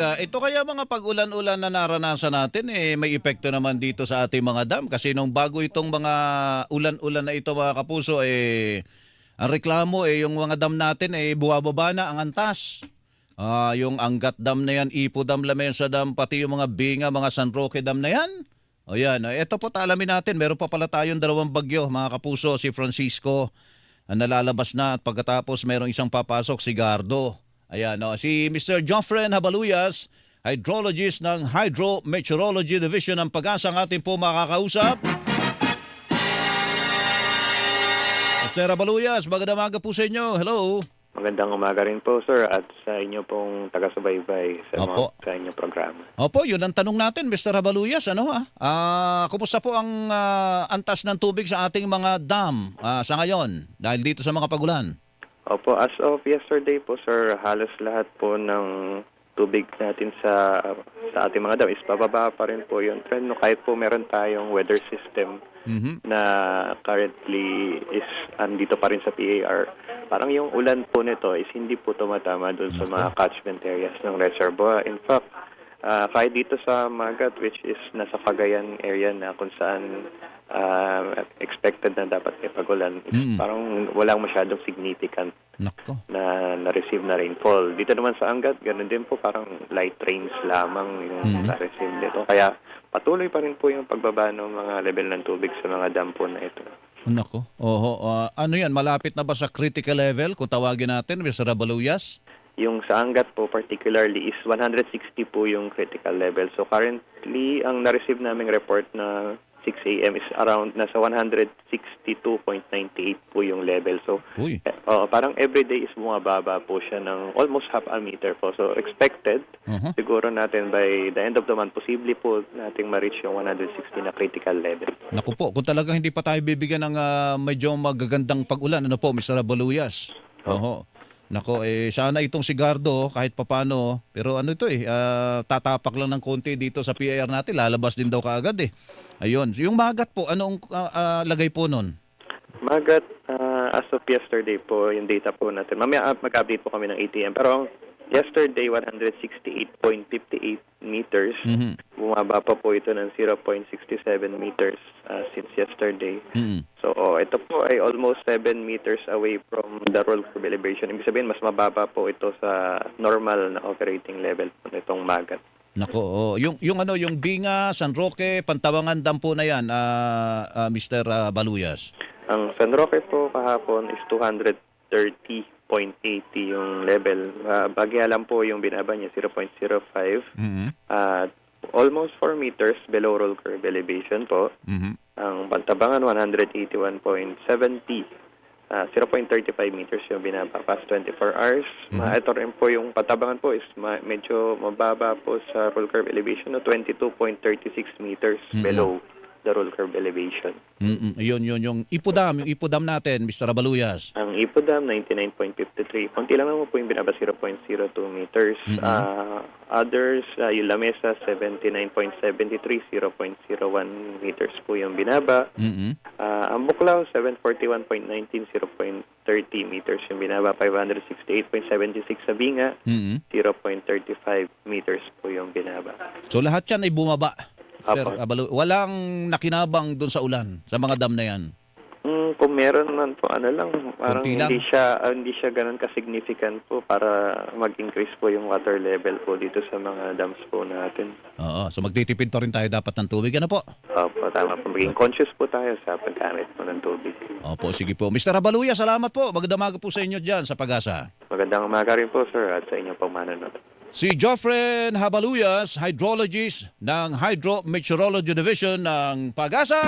Ito kaya mga pag-ulan-ulan na naranasan natin may epekto naman dito sa ating mga dam kasi nung bago itong mga ulan-ulan na ito mga kapuso ang reklamo yung mga dam natin buwababa na ang antas. Yung Angat Dam na yan, Ipo Dam, Lamesa Dam, pati yung mga Binga, mga San Roque Dam na yan. O yan, ito po alamin natin, meron pa pala tayong dalawang bagyo mga kapuso, si Francisco ang nalalabas na at pagkatapos merong isang papasok si Gardo. Ayan, si Mr. Joffren Habaluyas, hydrologist ng Hydrometeorology Division ng Pag-asa ang ating po makakausap. Mr. Habaluyas, magandang umaga po sa inyo. Hello. Magandang umaga rin po, sir, at sa inyo pong taga-subaybay sa inyong programa. Opo, yun ang tanong natin, Mr. Habaluyas. Kumusta po ang antas ng tubig sa ating mga dam sa ngayon dahil dito sa mga pagulan? Opo, as of yesterday po, sir, halos lahat po ng tubig natin sa ating mga dam is bababa pa rin po yung trend. No, kahit po meron tayong weather system na currently is andito pa rin sa PAR. Parang yung ulan po nito is hindi po tumatama doon sa mga catchment areas ng reservoir. In fact, kahit dito sa Magat, which is nasa Cagayan area na kung saan expected na dapat may pagulan, parang walang masyadong significant na na-receive na rainfall. Dito naman sa Angat, ganun din po, parang light rains lamang yung na-receive dito. Kaya patuloy pa rin po yung pagbaba ng mga level ng tubig sa mga dam po na ito. Nako. Ano yan, malapit na ba sa critical level kung tawagin natin, Mr. Habaluyas? Yung sa Angat po particularly is 160 po yung critical level. So currently, ang na-receive naming report na 6 a.m. is around nasa 162.98 po yung level. So parang everyday is bumababa po siya ng almost half a meter po. So expected, siguro natin by the end of the month, posible po nating ma-reach yung 160 na critical level. Naku po, kung talagang hindi pa tayo bibigyan ng medyo magagandang pag-ulan, ano po, Mr. Habaluyas? Nako, sana itong si Gardo kahit papano, pero ano ito tatapak lang ng konti dito sa PAR natin, lalabas din daw kaagad Ayun, yung Magat po, anong lagay po nun? Magat, as of yesterday po, yung data po natin, mamaya mag-update po kami ng ATM, pero yesterday, 168.58 meters, bumaba pa po ito ng 0.67 meters since yesterday. So, ito po ay almost 7 meters away from the roll curve elevation. Ibig sabihin, mas mababa po ito sa normal na operating level po nitong Magat. Nako, yung Binga, San Roque, Pantabangan Dam po na yan, Mr. Baluyas. Ang San Roque po kahapon is 230.80 yung level. Bagya lang po yung binaba niya, 0.05. Almost 4 meters below roll curve elevation po. Ang Pantabangan, 181.70. 0.35 meters yung binaba past 24 hours. Ito rin po yung Pantabangan po is medyo mababa po sa roll curve elevation na 22.36 meters below the roll curve elevation. Yun yung Ipo Dam natin, Mr. Habaluyas. Ang Ipo Dam, 99.53. Konti lang naman po yung binaba, 0.02 meters. Others, yung Lamesa, 79.73, 0.01 meters po yung binaba. Ang Buklao, 741.19, 0.30 meters yung binaba. 568.76 sa Binga, 0.35 meters po yung binaba. So lahat yan ay bumaba, Sir Habaluyas. Walang nakinabang doon sa ulan, sa mga dam na yan? Kung meron man po, parang hindi siya ganun ka-significant po para mag-increase po yung water level po dito sa mga dams po natin. So magtitipid pa rin tayo dapat ng tubig, ano po? Opo, tama po. Maging conscious po tayo sa paggamit po ng tubig. Opo, sige po. Mr. Habaluyas, salamat po. Magandang umaga po sa inyo dyan sa Pag-asa. Magandang umaga rin po, sir, at sa inyong pong manonood. Si Joffren Habaluyas, hydrologist ng Hydrometeorology Division ng Pag-asa.